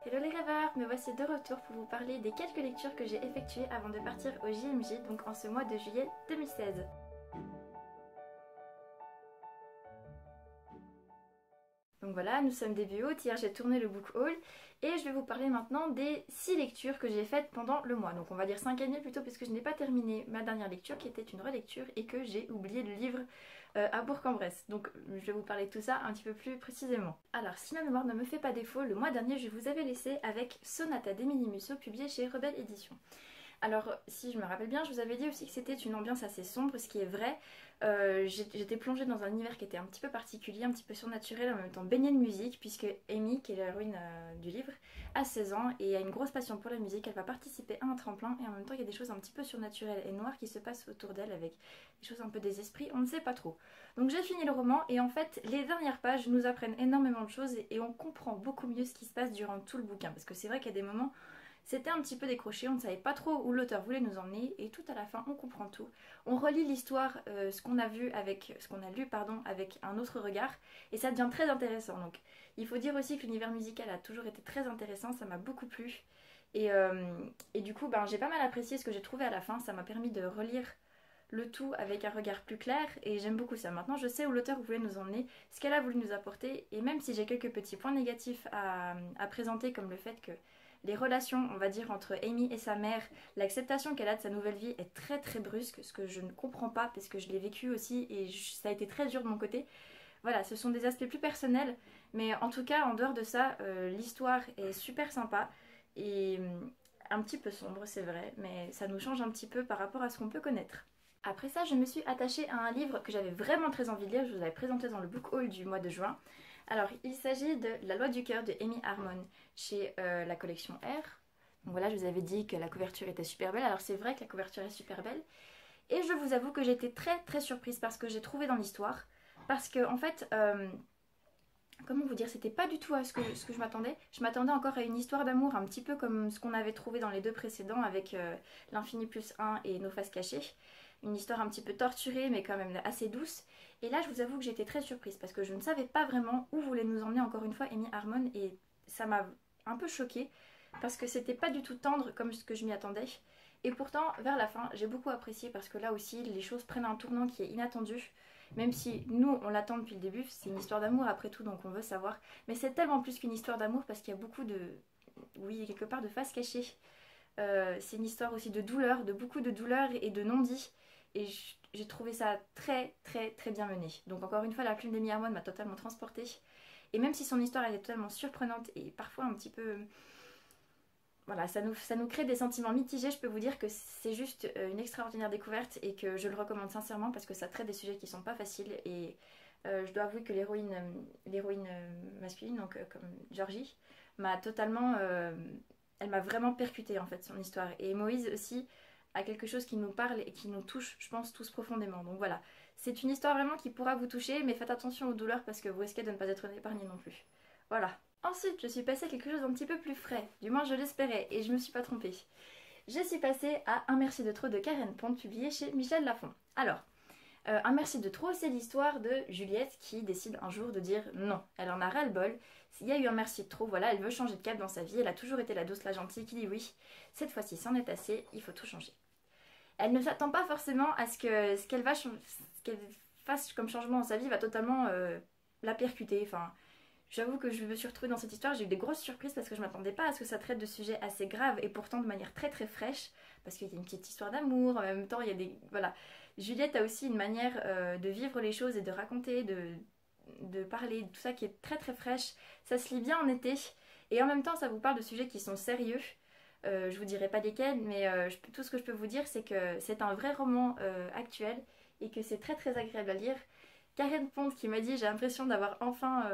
Hello les rêveurs, me voici de retour pour vous parler des quelques lectures que j'ai effectuées avant de partir au JMJ, donc en ce mois de juillet 2016. Donc voilà, nous sommes début août, hier j'ai tourné le book haul et je vais vous parler maintenant des 6 lectures que j'ai faites pendant le mois. Donc on va dire 5,5 plutôt parce que je n'ai pas terminé ma dernière lecture qui était une relecture et que j'ai oublié le livre à Bourg-en-Bresse. Donc je vais vous parler de tout ça un petit peu plus précisément. Alors si ma mémoire ne me fait pas défaut, le mois dernier je vous avais laissé avec Sonata d'Émilie Musso publié chez Rebelle Éditions. Alors, si je me rappelle bien, je vous avais dit aussi que c'était une ambiance assez sombre, ce qui est vrai. J'étais plongée dans un univers qui était un petit peu particulier, un petit peu surnaturel, en même temps baigné de musique, puisque Amy, qui est l'héroïne du livre, a 16 ans et a une grosse passion pour la musique. Elle va participer à un tremplin et en même temps, il y a des choses un petit peu surnaturelles et noires qui se passent autour d'elle avec des choses un peu des esprits, on ne sait pas trop. Donc j'ai fini le roman et en fait, les dernières pages nous apprennent énormément de choses et on comprend beaucoup mieux ce qui se passe durant tout le bouquin, parce que c'est vrai qu'il y a des moments c'était un petit peu décroché, on ne savait pas trop où l'auteur voulait nous emmener et tout à la fin on comprend tout. On relit l'histoire, ce qu'on a lu avec un autre regard et ça devient très intéressant. Donc il faut dire aussi que l'univers musical a toujours été très intéressant, ça m'a beaucoup plu et du coup j'ai pas mal apprécié ce que j'ai trouvé à la fin, ça m'a permis de relire le tout avec un regard plus clair et j'aime beaucoup ça. Maintenant je sais où l'auteur voulait nous emmener, ce qu'elle a voulu nous apporter et même si j'ai quelques petits points négatifs à présenter comme le fait que les relations, on va dire, entre Amy et sa mère, l'acceptation qu'elle a de sa nouvelle vie est très très brusque, ce que je ne comprends pas parce que je l'ai vécu aussi et ça a été très dur de mon côté. Voilà, ce sont des aspects plus personnels, mais en tout cas, en dehors de ça, l'histoire est super sympa et un petit peu sombre, c'est vrai, mais ça nous change un petit peu par rapport à ce qu'on peut connaître. Après ça, je me suis attachée à un livre que j'avais vraiment très envie de lire, je vous l'avais présenté dans le book haul du mois de juin. Alors, il s'agit de La loi du cœur de Amy Harmon chez la collection R. Donc voilà, je vous avais dit que la couverture était super belle. Alors c'est vrai que la couverture est super belle. Et je vous avoue que j'ai été très très surprise par ce que j'ai trouvé dans l'histoire. Parce que en fait, comment vous dire, c'était pas du tout à ce que je m'attendais. Je m'attendais encore à une histoire d'amour un petit peu comme ce qu'on avait trouvé dans les deux précédents avec l'Infini plus 1 et Nos faces cachées. Une histoire un petit peu torturée mais quand même assez douce. Et là je vous avoue que j'étais très surprise parce que je ne savais pas vraiment où voulait nous emmener encore une fois Amy Harmon et ça m'a un peu choquée parce que c'était pas du tout tendre comme ce que je m'y attendais. Et pourtant vers la fin j'ai beaucoup apprécié parce que là aussi les choses prennent un tournant qui est inattendu. Même si nous on l'attend depuis le début, c'est une histoire d'amour après tout donc on veut savoir. Mais c'est tellement plus qu'une histoire d'amour parce qu'il y a beaucoup de, oui quelque part de faces cachées. C'est une histoire aussi de douleur, de beaucoup de douleur et de non-dit. Et j'ai trouvé ça très très très bien mené. Donc encore une fois, la plume d'Amy Harmon m'a totalement transportée. Et même si son histoire elle est totalement surprenante et parfois un petit peu... Voilà, ça nous crée des sentiments mitigés, je peux vous dire que c'est juste une extraordinaire découverte et que je le recommande sincèrement parce que ça traite des sujets qui sont pas faciles et je dois avouer que l'héroïne masculine, donc comme Georgie, m'a totalement... elle m'a vraiment percuté en fait son histoire. Et Moïse aussi a quelque chose qui nous parle et qui nous touche, je pense, tous profondément. Donc voilà, c'est une histoire vraiment qui pourra vous toucher, mais faites attention aux douleurs parce que vous risquez de ne pas être épargné non plus. Voilà. Ensuite, je suis passée à quelque chose d'un petit peu plus frais, du moins je l'espérais, et je me suis pas trompée. Je suis passée à Un merci de trop de Karen Pont, publié chez Michel Lafon. Alors, un merci de trop, c'est l'histoire de Juliette qui décide un jour de dire non. Elle en a ras le bol. S'il y a eu un merci de trop, voilà, elle veut changer de cap dans sa vie. Elle a toujours été la douce, la gentille qui dit oui. Cette fois-ci, c'en est assez, il faut tout changer. Elle ne s'attend pas forcément à ce qu'elle fasse comme changement dans sa vie va totalement la percuter. Enfin, j'avoue que je me suis retrouvée dans cette histoire, j'ai eu des grosses surprises parce que je m'attendais pas à ce que ça traite de sujets assez graves et pourtant de manière très très fraîche parce qu'il y a une petite histoire d'amour, en même temps il y a des... Voilà. Juliette a aussi une manière de vivre les choses et de raconter, de parler, tout ça qui est très très fraîche. Ça se lit bien en été et en même temps ça vous parle de sujets qui sont sérieux. Je vous dirai pas lesquels, mais tout ce que je peux vous dire c'est que c'est un vrai roman actuel et que c'est très très agréable à lire. Karen Pont qui m'a dit j'ai l'impression d'avoir enfin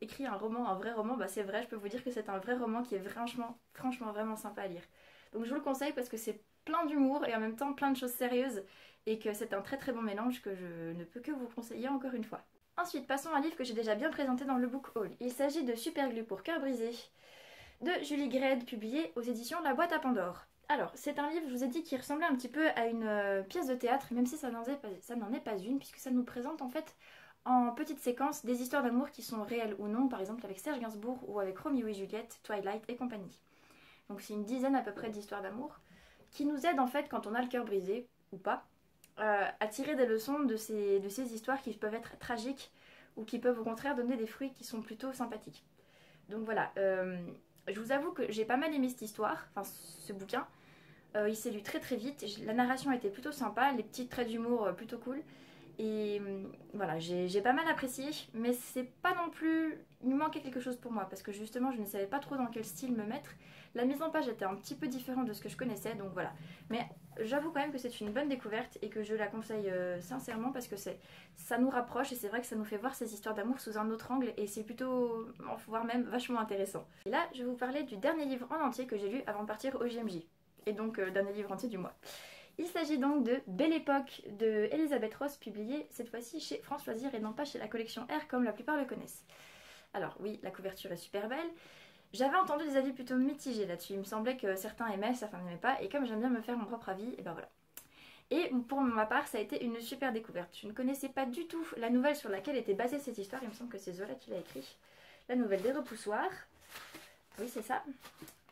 écrit un roman, un vrai roman, bah c'est vrai, je peux vous dire que c'est un vrai roman qui est franchement vraiment sympa à lire. Donc je vous le conseille parce que c'est plein d'humour et en même temps plein de choses sérieuses et que c'est un très très bon mélange que je ne peux que vous conseiller encore une fois. Ensuite passons à un livre que j'ai déjà bien présenté dans le book haul. Il s'agit de Superglue pour cœur brisé de Julie Gredd, publié aux éditions La Boîte à Pandore. Alors, c'est un livre, je vous ai dit, qui ressemblait un petit peu à une pièce de théâtre, même si ça n'en est pas une, puisque ça nous présente en fait en petites séquences des histoires d'amour qui sont réelles ou non, par exemple avec Serge Gainsbourg ou avec Roméo et Juliette, Twilight et compagnie. Donc c'est une dizaine à peu près d'histoires d'amour qui nous aident en fait quand on a le cœur brisé, ou pas, à tirer des leçons de ces histoires qui peuvent être tragiques ou qui peuvent au contraire donner des fruits qui sont plutôt sympathiques. Donc voilà, je vous avoue que j'ai pas mal aimé cette histoire, enfin ce bouquin. Il s'est lu très très vite, la narration était plutôt sympa, les petits traits d'humour plutôt cool. Et voilà, j'ai pas mal apprécié, mais c'est pas non plus... Il me manquait quelque chose pour moi, parce que justement je ne savais pas trop dans quel style me mettre. La mise en page était un petit peu différente de ce que je connaissais, donc voilà. Mais j'avoue quand même que c'est une bonne découverte et que je la conseille sincèrement parce que ça nous rapproche et c'est vrai que ça nous fait voir ces histoires d'amour sous un autre angle et c'est plutôt, voire même vachement intéressant. Et là, je vais vous parler du dernier livre en entier que j'ai lu avant de partir au JMJ. Et donc, dernier livre entier du mois. Il s'agit donc de Belle Époque de Elisabeth Ross, publié cette fois-ci chez France Loisirs et non pas chez la collection R comme la plupart le connaissent. Alors oui, la couverture est super belle. J'avais entendu des avis plutôt mitigés là-dessus, il me semblait que certains aimaient, certains n'aimaient pas, et comme j'aime bien me faire mon propre avis, et ben voilà. Et pour ma part, ça a été une super découverte. Je ne connaissais pas du tout la nouvelle sur laquelle était basée cette histoire, il me semble que c'est Zola qui l'a écrit. La nouvelle des repoussoirs. Oui, c'est ça.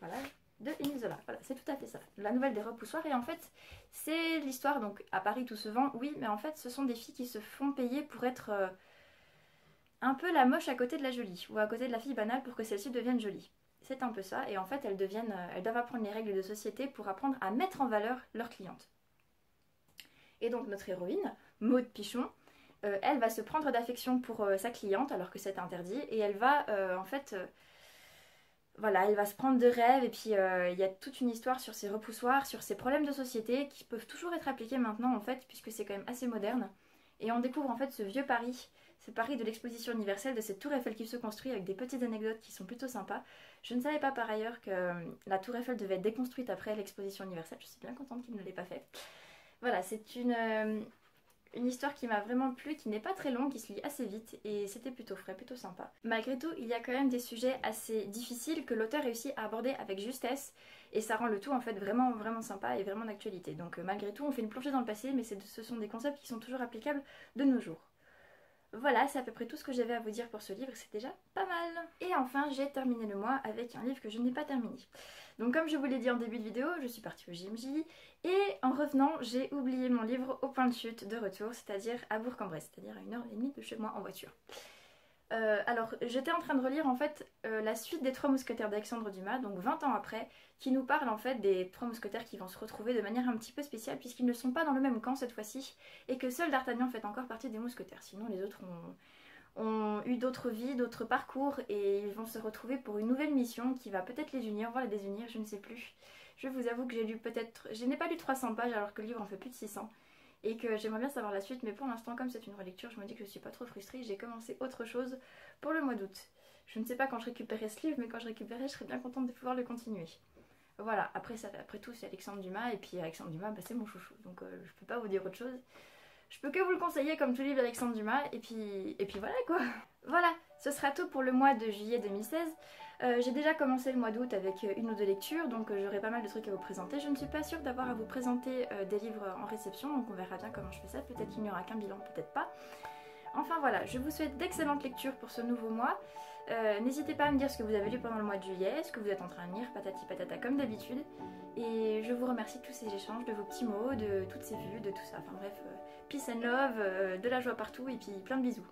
Voilà. De Émile Zola, voilà, c'est tout à fait ça. La nouvelle des repoussoirs, et en fait, c'est l'histoire, donc à Paris tout se vend, oui, mais en fait, ce sont des filles qui se font payer pour être un peu la moche à côté de la jolie, ou à côté de la fille banale pour que celle-ci devienne jolie. C'est un peu ça, et en fait, elles doivent apprendre les règles de société pour apprendre à mettre en valeur leurs clientes. Et donc, notre héroïne, Maude Pichon, elle va se prendre d'affection pour sa cliente, alors que c'est interdit, et elle va, en fait... Voilà, elle va se prendre de rêves et puis il y a toute une histoire sur ces repoussoirs, sur ces problèmes de société qui peuvent toujours être appliqués maintenant en fait puisque c'est quand même assez moderne. Et on découvre en fait ce vieux Paris, ce Paris de l'exposition universelle, de cette tour Eiffel qui se construit avec des petites anecdotes qui sont plutôt sympas. Je ne savais pas par ailleurs que la tour Eiffel devait être déconstruite après l'exposition universelle, je suis bien contente qu'il ne l'ait pas fait. Voilà, c'est une histoire qui m'a vraiment plu, qui n'est pas très longue, qui se lit assez vite et c'était plutôt frais, plutôt sympa. Malgré tout, il y a quand même des sujets assez difficiles que l'auteur réussit à aborder avec justesse et ça rend le tout en fait vraiment vraiment sympa et vraiment d'actualité. Donc malgré tout, on fait une plongée dans le passé mais ce sont des concepts qui sont toujours applicables de nos jours. Voilà, c'est à peu près tout ce que j'avais à vous dire pour ce livre, c'est déjà pas mal. Et enfin, j'ai terminé le mois avec un livre que je n'ai pas terminé. Donc comme je vous l'ai dit en début de vidéo, je suis partie au JMJ et en revenant, j'ai oublié mon livre au point de chute de retour, c'est-à-dire à Bourg-en-Bresse, c'est-à-dire à 1h30 de chez moi en voiture. Alors, j'étais en train de relire en fait la suite des Trois Mousquetaires d'Alexandre Dumas, donc 20 ans après, qui nous parle en fait des Trois Mousquetaires qui vont se retrouver de manière un petit peu spéciale puisqu'ils ne sont pas dans le même camp cette fois-ci et que seul D'Artagnan fait encore partie des Mousquetaires. Sinon les autres ont eu d'autres vies, d'autres parcours et ils vont se retrouver pour une nouvelle mission qui va peut-être les unir, voire les désunir, je ne sais plus. Je vous avoue que je n'ai pas lu 300 pages alors que le livre en fait plus de 600. Et que j'aimerais bien savoir la suite, mais pour l'instant, comme c'est une relecture, je me dis que je suis pas trop frustrée. J'ai commencé autre chose pour le mois d'août. Je ne sais pas quand je récupérerai ce livre, mais quand je récupérerai, je serais bien contente de pouvoir le continuer. Voilà, après tout, c'est Alexandre Dumas, et puis Alexandre Dumas, bah, c'est mon chouchou, donc je peux pas vous dire autre chose. Je peux que vous le conseiller comme tout livre d'Alexandre Dumas, et puis voilà quoi. Voilà, ce sera tout pour le mois de juillet 2016. J'ai déjà commencé le mois d'août avec une ou deux lectures, donc j'aurai pas mal de trucs à vous présenter. Je ne suis pas sûre d'avoir à vous présenter des livres en réception, donc on verra bien comment je fais ça. Peut-être qu'il n'y aura qu'un bilan, peut-être pas. Enfin voilà, je vous souhaite d'excellentes lectures pour ce nouveau mois. N'hésitez pas à me dire ce que vous avez lu pendant le mois de juillet, ce que vous êtes en train de lire, patati patata comme d'habitude. Et je vous remercie de tous ces échanges, de vos petits mots, de toutes ces vues, de tout ça. Enfin bref, peace and love, de la joie partout et puis plein de bisous.